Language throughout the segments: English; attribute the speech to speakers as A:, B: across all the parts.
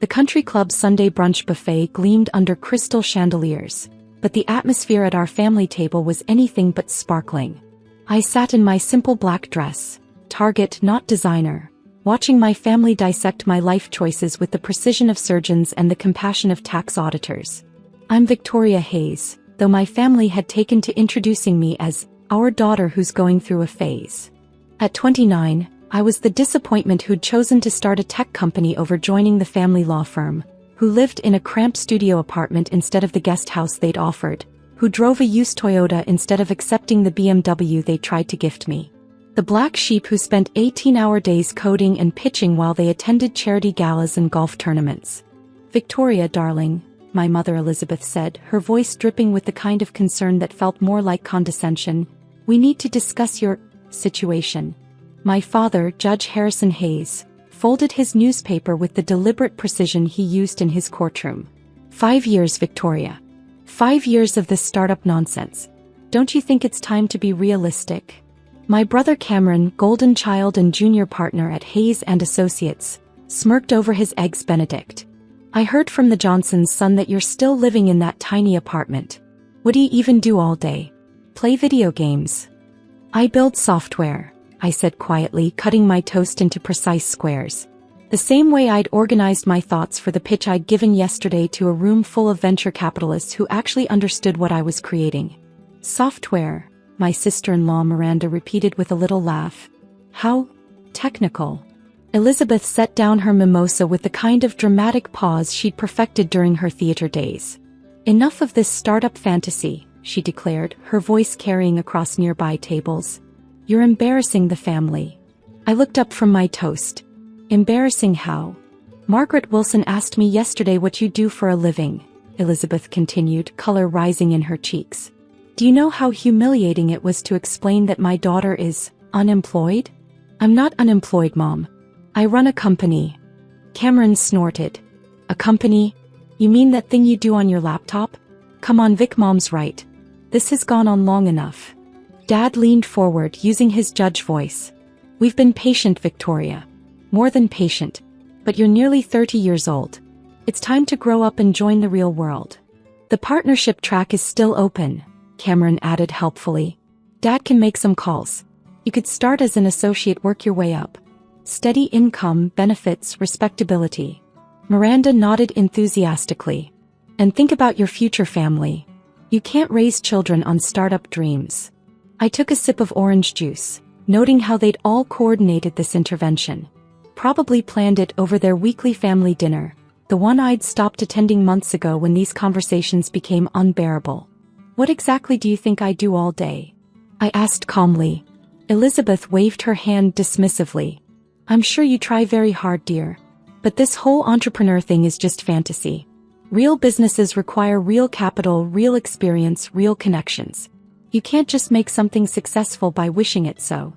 A: The country club's Sunday brunch buffet gleamed under crystal chandeliers, but the atmosphere at our family table was anything but sparkling. I sat in my simple black dress, Target not designer, watching my family dissect my life choices with the precision of surgeons and the compassion of tax auditors. I'm Victoria Hayes, though my family had taken to introducing me as our daughter who's going through a phase. At 29, I was the disappointment who'd chosen to start a tech company over joining the family law firm, who lived in a cramped studio apartment instead of the guest house they'd offered, who drove a used Toyota instead of accepting the BMW they tried to gift me. The black sheep who spent 18-hour days coding and pitching while they attended charity galas and golf tournaments. "Victoria, darling," my mother Elizabeth said, her voice dripping with the kind of concern that felt more like condescension, "we need to discuss your situation." My father, Judge Harrison Hayes, folded his newspaper with the deliberate precision he used in his courtroom. 5 years, Victoria. 5 years of this startup nonsense. Don't you think it's time to be realistic? My brother Cameron, golden child and junior partner at Hayes and Associates, smirked over his eggs Benedict. "I heard from the Johnsons, son, that you're still living in that tiny apartment. What do you even do all day? Play video games?" "I build software," I said quietly, cutting my toast into precise squares. The same way I'd organized my thoughts for the pitch I'd given yesterday to a room full of venture capitalists who actually understood what I was creating. "Software," my sister-in-law Miranda repeated with a little laugh. "How technical." Elizabeth set down her mimosa with the kind of dramatic pause she'd perfected during her theater days. "Enough of this startup fantasy," she declared, her voice carrying across nearby tables. "You're embarrassing the family." I looked up from my toast. "Embarrassing how?" "Margaret Wilson asked me yesterday what you do for a living," Elizabeth continued, color rising in her cheeks. "Do you know how humiliating it was to explain that my daughter is unemployed?" "I'm not unemployed, Mom. I run a company." Cameron snorted. "A company? You mean that thing you do on your laptop? Come on, Vic, Mom's right. This has gone on long enough." Dad leaned forward, using his judge voice. "We've been patient, Victoria. More than patient. But you're nearly 30 years old. It's time to grow up and join the real world." "The partnership track is still open," Cameron added helpfully. "Dad can make some calls. You could start as an associate, work your way up. Steady income, benefits, respectability." Miranda nodded enthusiastically. "And think about your future family. You can't raise children on startup dreams." I took a sip of orange juice, noting how they'd all coordinated this intervention. Probably planned it over their weekly family dinner, the one I'd stopped attending months ago when these conversations became unbearable. "What exactly do you think I do all day?" I asked calmly. Elizabeth waved her hand dismissively. "I'm sure you try very hard, dear. But this whole entrepreneur thing is just fantasy. Real businesses require real capital, real experience, real connections. You can't just make something successful by wishing it so.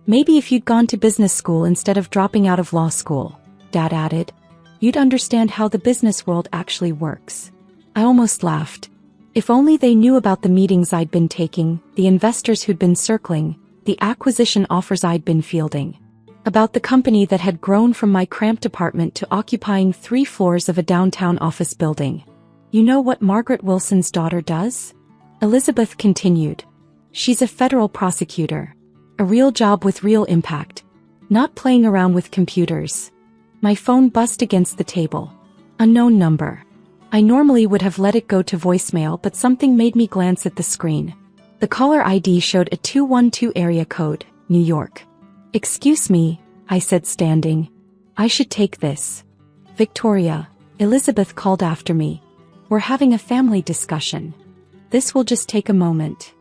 A: Maybe if you'd gone to business school instead of dropping out of law school," Dad added, "you'd understand how the business world actually works." I almost laughed. If only they knew about the meetings I'd been taking, the investors who'd been circling, the acquisition offers I'd been fielding. About the company that had grown from my cramped apartment to occupying 3 floors of a downtown office building. "You know what Margaret Wilson's daughter does?" Elizabeth continued. "She's a federal prosecutor. A real job with real impact. Not playing around with computers." My phone buzzed against the table. Unknown number. I normally would have let it go to voicemail, but something made me glance at the screen. The caller ID showed a 212 area code, New York. "Excuse me," I said, standing. "I should take this." "Victoria," Elizabeth called after me. "We're having a family discussion. This will just take a moment."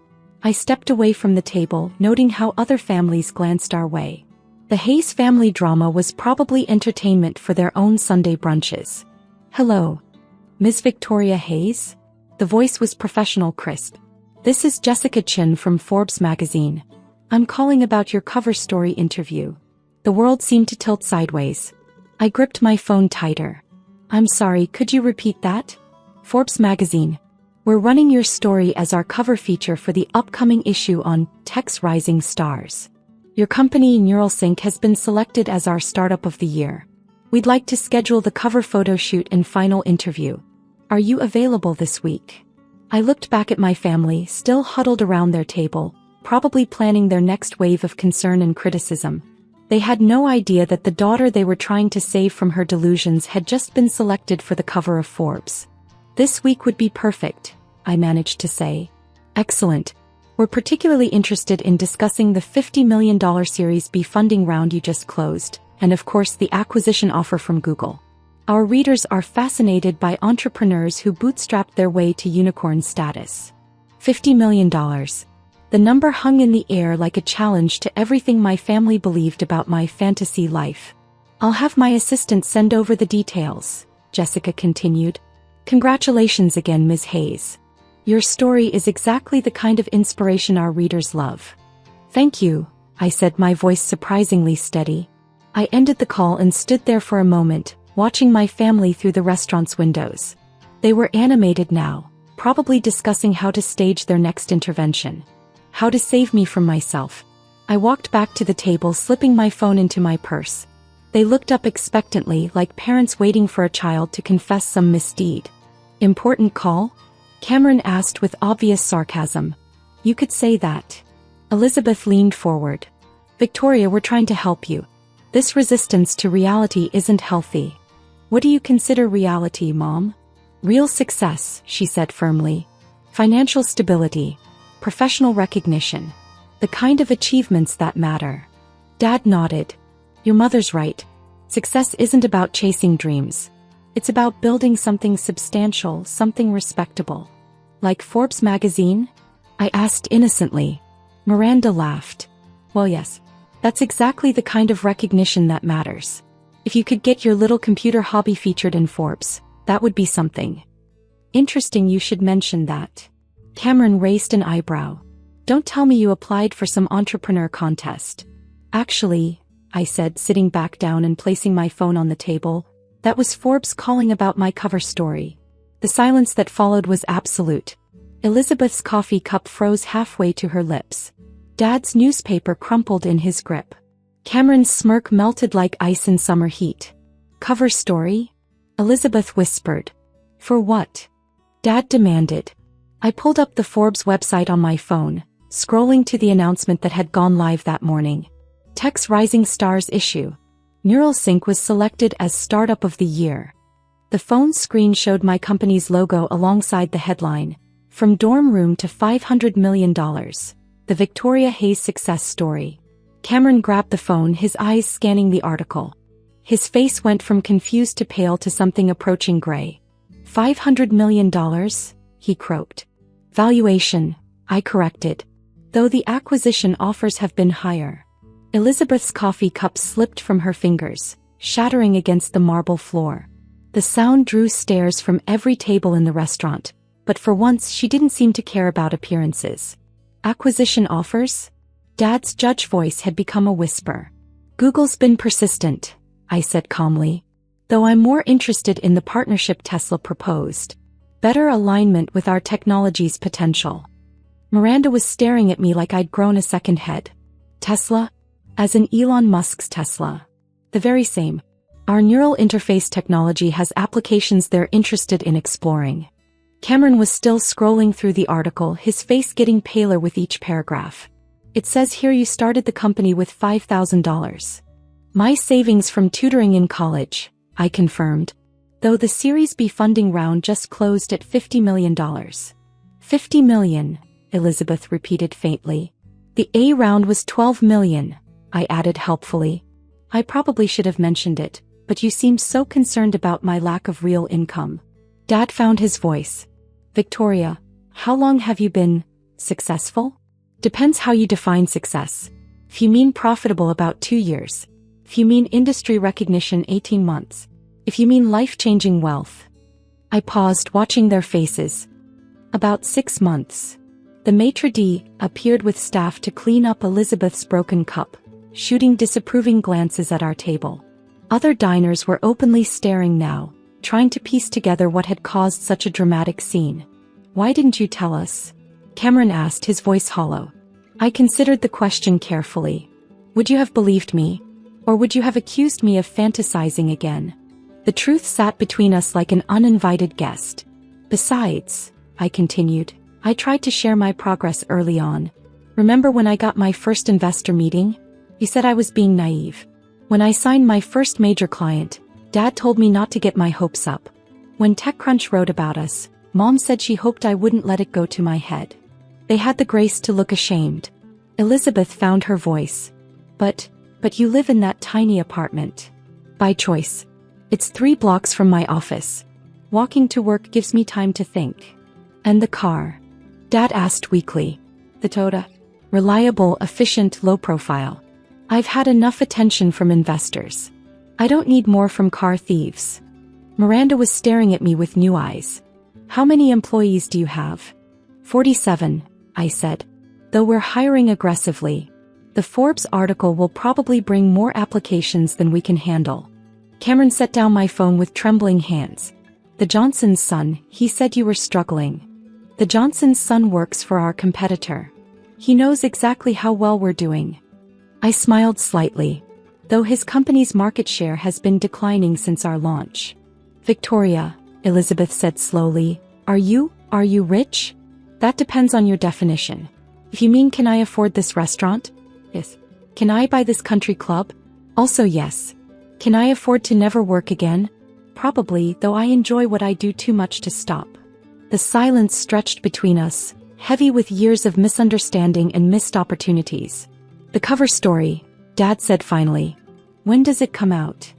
A: I stepped away from the table, noting how other families glanced our way. The Hayes family drama was probably entertainment for their own Sunday brunches. "Hello. Ms. Victoria Hayes?" The voice was professional, crisp. "This is Jessica Chin from Forbes magazine. I'm calling about your cover story interview." The world seemed to tilt sideways. I gripped my phone tighter. "I'm sorry, could you repeat that?" "Forbes magazine. We're running your story as our cover feature for the upcoming issue on Tech's Rising Stars. Your company, Neuralsync, has been selected as our Startup of the Year." We'd like to schedule the cover photo shoot and final interview. Are you available this week? I looked back at my family, still huddled around their table, probably planning their next wave of concern and criticism. They had no idea that the daughter they were trying to save from her delusions had just been selected for the cover of Forbes. This week would be perfect, I managed to say. Excellent. We're particularly interested in discussing the $50 million Series B funding round you just closed, and of course the acquisition offer from Google. Our readers are fascinated by entrepreneurs who bootstrapped their way to unicorn status. $50 million. The number hung in the air like a challenge to everything my family believed about my fantasy life. I'll have my assistant send over the details, Jessica continued. Congratulations again, Ms. Hayes. Your story is exactly the kind of inspiration our readers love. Thank you, I said, my voice surprisingly steady. I ended the call and stood there for a moment, watching my family through the restaurant's windows. They were animated now, probably discussing how to stage their next intervention. How to save me from myself. I walked back to the table, slipping my phone into my purse. They looked up expectantly, like parents waiting for a child to confess some misdeed. Important call? Cameron asked with obvious sarcasm. You could say that. Elizabeth leaned forward. Victoria, we're trying to help you. This resistance to reality isn't healthy. What do you consider reality, Mom? Real success, she said firmly. Financial stability. Professional recognition. The kind of achievements that matter. Dad nodded. Your mother's right. Success isn't about chasing dreams. It's about building something substantial, something respectable. Like Forbes magazine? I asked innocently. Miranda laughed. Well, yes. That's exactly the kind of recognition that matters. If you could get your little computer hobby featured in Forbes, that would be something. Interesting you should mention that. Cameron raised an eyebrow. Don't tell me you applied for some entrepreneur contest. Actually, I said, sitting back down and placing my phone on the table, that was Forbes calling about my cover story. The silence that followed was absolute. Elizabeth's coffee cup froze halfway to her lips. Dad's newspaper crumpled in his grip. Cameron's smirk melted like ice in summer heat. Cover story? Elizabeth whispered. For what? Dad demanded. I pulled up the Forbes website on my phone, scrolling to the announcement that had gone live that morning. Tech's Rising Stars issue. NeuralSync was selected as Startup of the Year. The phone screen showed my company's logo alongside the headline, From Dorm Room to $500 Million, the Victoria Hayes success story. Cameron grabbed the phone, his eyes scanning the article. His face went from confused to pale to something approaching gray. $500 million? He croaked. Valuation, I corrected. Though the acquisition offers have been higher. Elizabeth's coffee cup slipped from her fingers, shattering against the marble floor. The sound drew stares from every table in the restaurant, but for once she didn't seem to care about appearances. Acquisition offers? Dad's judge voice had become a whisper. Google's been persistent, I said calmly. Though I'm more interested in the partnership Tesla proposed. Better alignment with our technology's potential. Miranda was staring at me like I'd grown a second head. Tesla? As in Elon Musk's Tesla. The very same. Our neural interface technology has applications they're interested in exploring. Cameron was still scrolling through the article, his face getting paler with each paragraph. It says here you started the company with $5,000. My savings from tutoring in college, I confirmed. Though the Series B funding round just closed at $50 million. $50 million, Elizabeth repeated faintly. The A round was $12 million, I added helpfully. I probably should have mentioned it, but you seemed so concerned about my lack of real income. Dad found his voice. Victoria, how long have you been successful? Depends how you define success. If you mean profitable, about 2 years. If you mean industry recognition, 18 months. If you mean life-changing wealth. I paused, watching their faces. About 6 months. The maitre d' appeared with staff to clean up Elizabeth's broken cup, shooting disapproving glances at our table. Other diners were openly staring now, trying to piece together what had caused such a dramatic scene. Why didn't you tell us? Cameron asked, his voice hollow. I considered the question carefully. Would you have believed me? Or would you have accused me of fantasizing again? The truth sat between us like an uninvited guest. Besides, I continued, I tried to share my progress early on. Remember when I got my first investor meeting? You said I was being naive. When I signed my first major client, Dad told me not to get my hopes up. When TechCrunch wrote about us, Mom said she hoped I wouldn't let it go to my head. They had the grace to look ashamed. Elizabeth found her voice. But you live in that tiny apartment. By choice. It's 3 blocks from my office. Walking to work gives me time to think. And the car? Dad asked weakly. The Toyota. Reliable, efficient, low profile. I've had enough attention from investors. I don't need more from car thieves. Miranda was staring at me with new eyes. How many employees do you have? 47, I said. Though we're hiring aggressively. The Forbes article will probably bring more applications than we can handle. Cameron set down my phone with trembling hands. The Johnson's son, he said you were struggling. The Johnson's son works for our competitor. He knows exactly how well we're doing. I smiled slightly. Though his company's market share has been declining since our launch. Victoria, Elizabeth said slowly, are you rich? That depends on your definition. If you mean can I afford this restaurant? Yes. Can I buy this country club? Also yes. Can I afford to never work again? Probably, though I enjoy what I do too much to stop. The silence stretched between us, heavy with years of misunderstanding and missed opportunities. The cover story, Dad said finally. When does it come out?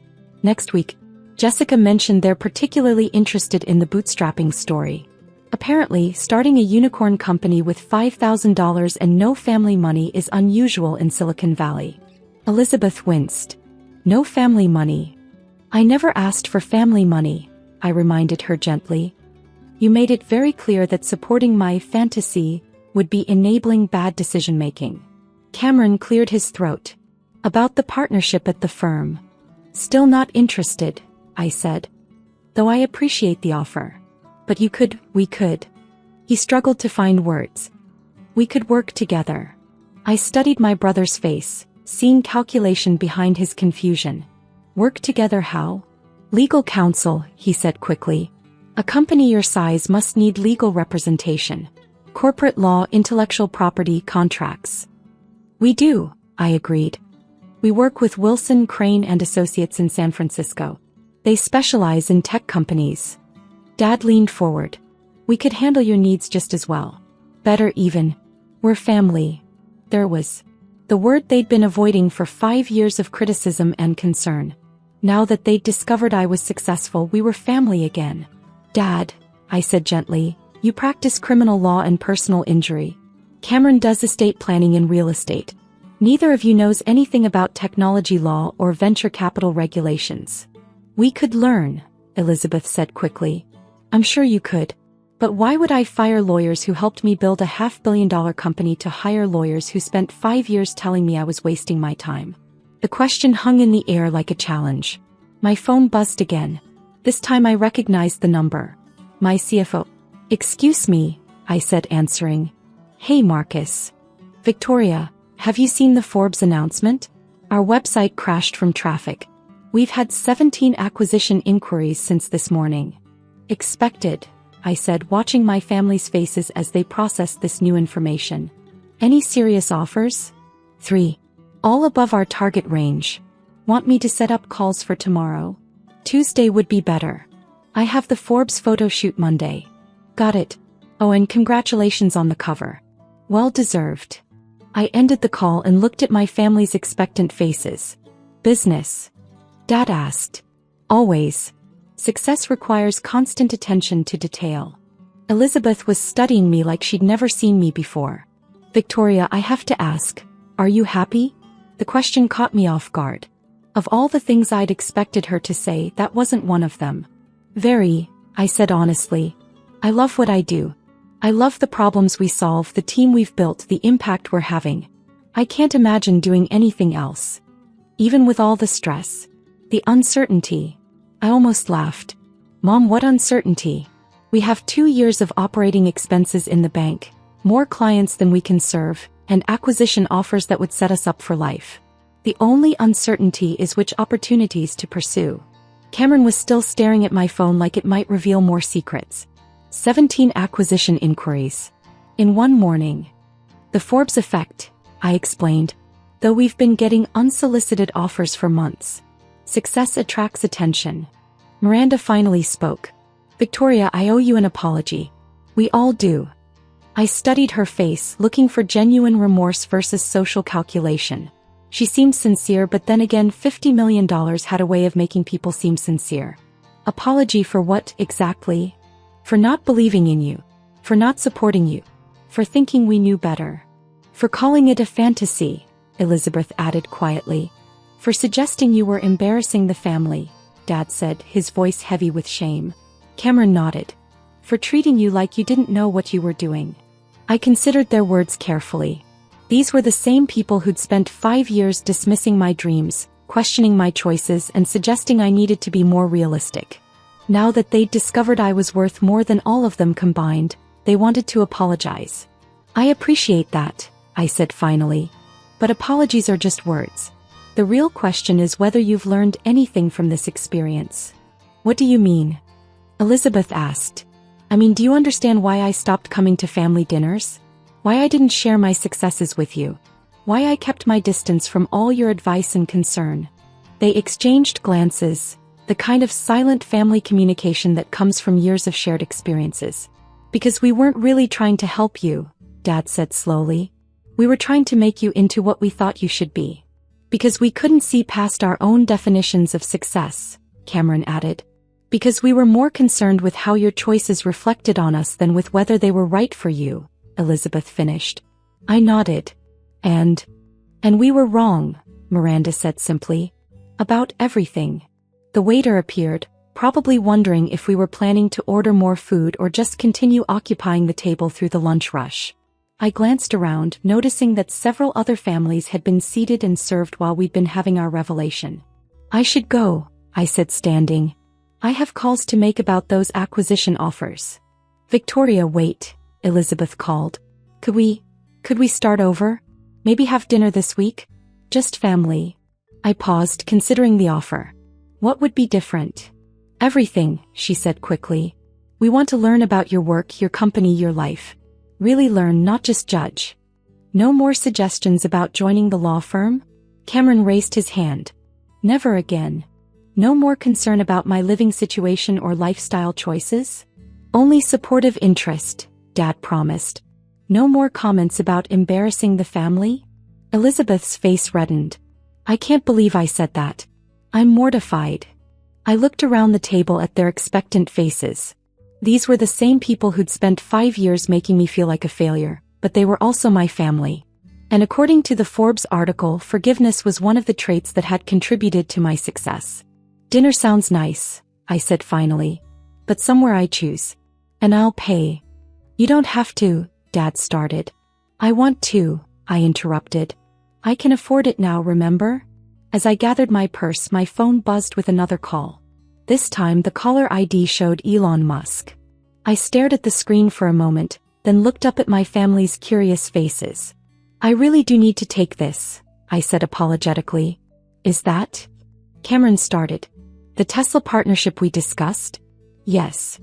A: Next week. Jessica mentioned they're particularly interested in the bootstrapping story. Apparently, starting a unicorn company with $5,000 and no family money is unusual in Silicon Valley. Elizabeth winced. No family money. I never asked for family money, I reminded her gently. You made it very clear that supporting my fantasy would be enabling bad decision-making. Cameron cleared his throat. About the partnership at the firm. Still not interested, I said. Though I appreciate the offer. But we could. He struggled to find words. We could work together. I studied my brother's face, seeing calculation behind his confusion. Work together how? Legal counsel, he said quickly. A company your size must need legal representation. Corporate law, intellectual property, contracts. We do, I agreed. We work with Wilson, Crane and Associates in San Francisco. They specialize in tech companies. Dad leaned forward. We could handle your needs just as well. Better even. We're family. There was the word they'd been avoiding for 5 years of criticism and concern. Now that they'd discovered I was successful, we were family again. Dad, I said gently, you practice criminal law and personal injury. Cameron does estate planning and real estate. Neither of you knows anything about technology law or venture capital regulations. We could learn, Elizabeth said quickly. I'm sure you could. But why would I fire lawyers who helped me build a $500 million company to hire lawyers who spent 5 years telling me I was wasting my time? The question hung in the air like a challenge. My phone buzzed again. This time I recognized the number. My CFO. Excuse me, I said answering. Hey Marcus. Victoria, have you seen the Forbes announcement? Our website crashed from traffic. We've had 17 acquisition inquiries since this morning. Expected, I said, watching my family's faces as they processed this new information. Any serious offers? 3. All above our target range. Want me to set up calls for tomorrow? Tuesday would be better. I have the Forbes photo shoot Monday. Got it. Oh, and congratulations on the cover. Well deserved. I ended the call and looked at my family's expectant faces. Business? Dad asked. Always. Success requires constant attention to detail. Elizabeth was studying me like she'd never seen me before. Victoria, I have to ask, are you happy? The question caught me off guard. Of all the things I'd expected her to say, that wasn't one of them. Very, I said honestly. I love what I do. I love the problems we solve, the team we've built, the impact we're having. I can't imagine doing anything else. Even with all the stress. The uncertainty. I almost laughed. Mom, what uncertainty? We have 2 years of operating expenses in the bank, more clients than we can serve, and acquisition offers that would set us up for life. The only uncertainty is which opportunities to pursue. Cameron was still staring at my phone like it might reveal more secrets. 17 acquisition inquiries. In one morning. The Forbes effect, I explained. Though we've been getting unsolicited offers for months. Success attracts attention. Miranda finally spoke. Victoria, I owe you an apology. We all do. I studied her face, looking for genuine remorse versus social calculation. She seemed sincere, but then again $50 million had a way of making people seem sincere. Apology for what, exactly? For not believing in you. For not supporting you. For thinking we knew better. For calling it a fantasy, Elizabeth added quietly. For suggesting you were embarrassing the family, Dad said, his voice heavy with shame. Cameron nodded. For treating you like you didn't know what you were doing. I considered their words carefully. These were the same people who'd spent 5 years dismissing my dreams, questioning my choices, and suggesting I needed to be more realistic. Now that they'd discovered I was worth more than all of them combined, they wanted to apologize. I appreciate that, I said finally. But apologies are just words. The real question is whether you've learned anything from this experience. What do you mean? Elizabeth asked. I mean, do you understand why I stopped coming to family dinners? Why I didn't share my successes with you? Why I kept my distance from all your advice and concern? They exchanged glances, the kind of silent family communication that comes from years of shared experiences. Because we weren't really trying to help you, Dad said slowly. We were trying to make you into what we thought you should be. Because we couldn't see past our own definitions of success, Cameron added. Because we were more concerned with how your choices reflected on us than with whether they were right for you, Elizabeth finished. I nodded. And we were wrong, Miranda said simply. About everything. The waiter appeared, probably wondering if we were planning to order more food or just continue occupying the table through the lunch rush. I glanced around, noticing that several other families had been seated and served while we'd been having our revelation. I should go, I said standing. I have calls to make about those acquisition offers. Victoria, wait, Elizabeth called. Could we start over? Maybe have dinner this week? Just family. I paused, considering the offer. What would be different? Everything, she said quickly. We want to learn about your work, your company, your life. Really learn, not just judge. No more suggestions about joining the law firm? Cameron raised his hand. Never again. No more concern about my living situation or lifestyle choices? Only supportive interest, Dad promised. No more comments about embarrassing the family? Elizabeth's face reddened. I can't believe I said that. I'm mortified. I looked around the table at their expectant faces. These were the same people who'd spent 5 years making me feel like a failure, but they were also my family. And according to the Forbes article, forgiveness was one of the traits that had contributed to my success. Dinner sounds nice, I said finally. But somewhere I choose. And I'll pay. You don't have to, Dad started. I want to, I interrupted. I can afford it now, remember? As I gathered my purse, my phone buzzed with another call. This time the caller ID showed Elon Musk. I stared at the screen for a moment, then looked up at my family's curious faces. I really do need to take this, I said apologetically. Is that? Cameron started. The Tesla partnership we discussed? Yes.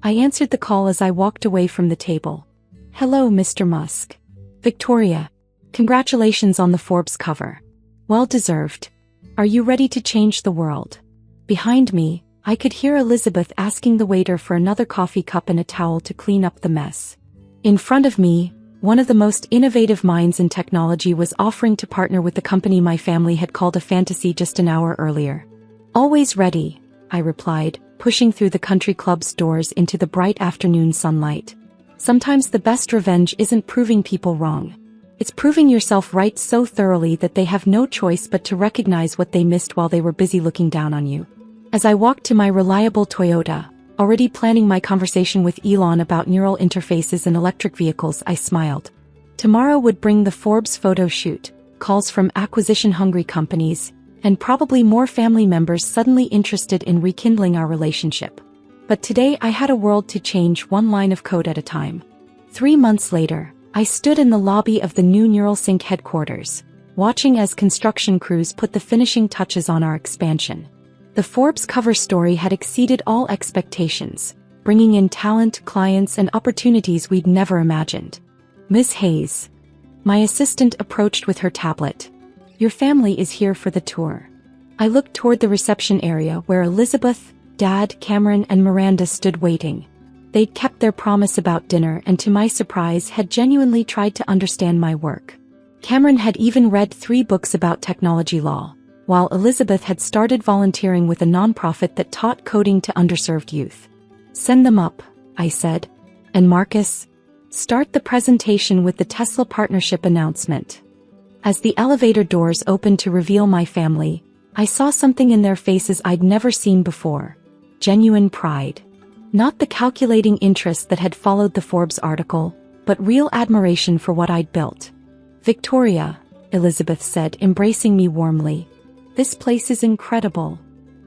A: I answered the call as I walked away from the table. Hello, Mr. Musk. Victoria. Congratulations on the Forbes cover. Well deserved. Are you ready to change the world? Behind me, I could hear Elizabeth asking the waiter for another coffee cup and a towel to clean up the mess. In front of me, one of the most innovative minds in technology was offering to partner with the company my family had called a fantasy just an hour earlier. Always ready, I replied, pushing through the country club's doors into the bright afternoon sunlight. Sometimes the best revenge isn't proving people wrong. It's proving yourself right so thoroughly that they have no choice but to recognize what they missed while they were busy looking down on you. As I walked to my reliable Toyota, already planning my conversation with Elon about neural interfaces and electric vehicles, I smiled. Tomorrow would bring the Forbes photo shoot, calls from acquisition-hungry companies, and probably more family members suddenly interested in rekindling our relationship. But today I had a world to change, one line of code at a time. 3 months later, I stood in the lobby of the new NeuralSync headquarters, watching as construction crews put the finishing touches on our expansion. The Forbes cover story had exceeded all expectations, bringing in talent, clients, and opportunities we'd never imagined. Ms. Hayes. My assistant approached with her tablet. Your family is here for the tour. I looked toward the reception area where Elizabeth, Dad, Cameron, and Miranda stood waiting. They'd kept their promise about dinner and to my surprise had genuinely tried to understand my work. Cameron had even read 3 books about technology law, while Elizabeth had started volunteering with a nonprofit that taught coding to underserved youth. Send them up, I said. And Marcus? Start the presentation with the Tesla partnership announcement. As the elevator doors opened to reveal my family, I saw something in their faces I'd never seen before. Genuine pride. Not the calculating interest that had followed the Forbes article, but real admiration for what I'd built. Victoria, Elizabeth said, embracing me warmly. This place is incredible.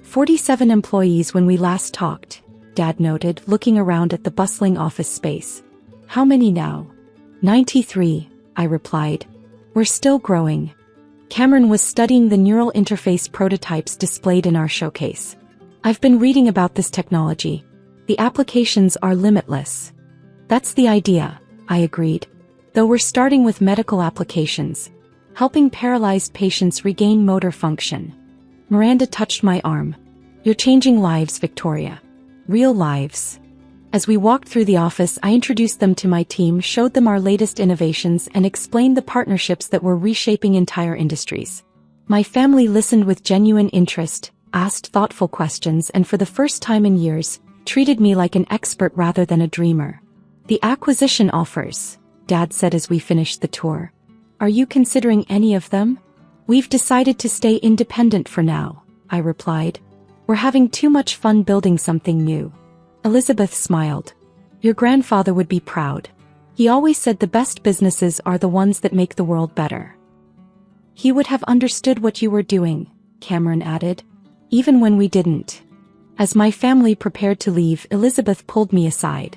A: 47 employees when we last talked, Dad noted, looking around at the bustling office space. How many now? 93, I replied. We're still growing. Cameron was studying the neural interface prototypes displayed in our showcase. I've been reading about this technology. The applications are limitless. That's the idea, I agreed. Though we're starting with medical applications, helping paralyzed patients regain motor function. Miranda touched my arm. You're changing lives, Victoria. Real lives. As we walked through the office, I introduced them to my team, showed them our latest innovations, and explained the partnerships that were reshaping entire industries. My family listened with genuine interest, asked thoughtful questions, and for the first time in years, treated me like an expert rather than a dreamer. The acquisition offers, Dad said as we finished the tour. Are you considering any of them? We've decided to stay independent for now, I replied. We're having too much fun building something new. Elizabeth smiled. Your grandfather would be proud. He always said the best businesses are the ones that make the world better. He would have understood what you were doing, Cameron added, even when we didn't. As my family prepared to leave, Elizabeth pulled me aside.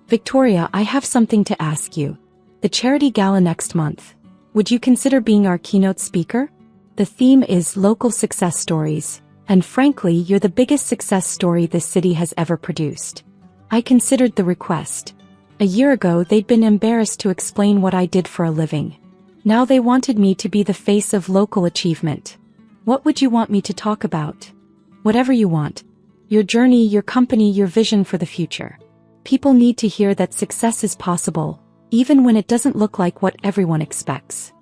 A: Victoria, I have something to ask you. The charity gala next month. Would you consider being our keynote speaker? The theme is local success stories, and frankly, you're the biggest success story this city has ever produced. I considered the request. A year ago, they'd been embarrassed to explain what I did for a living. Now they wanted me to be the face of local achievement. What would you want me to talk about? Whatever you want. Your journey, your company, your vision for the future. People need to hear that success is possible, even when it doesn't look like what everyone expects.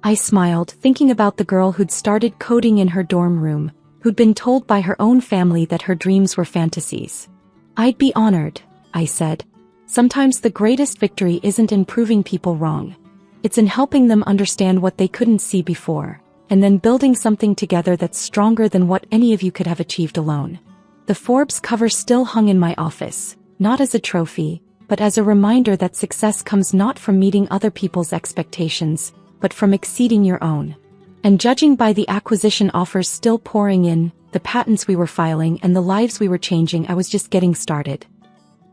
A: I smiled, thinking about the girl who'd started coding in her dorm room, who'd been told by her own family that her dreams were fantasies. I'd be honored, I said. Sometimes the greatest victory isn't in proving people wrong. It's in helping them understand what they couldn't see before, and then building something together that's stronger than what any of you could have achieved alone. The Forbes cover still hung in my office, not as a trophy, but as a reminder that success comes not from meeting other people's expectations, but from exceeding your own. And judging by the acquisition offers still pouring in, the patents we were filing, and the lives we were changing, I was just getting started.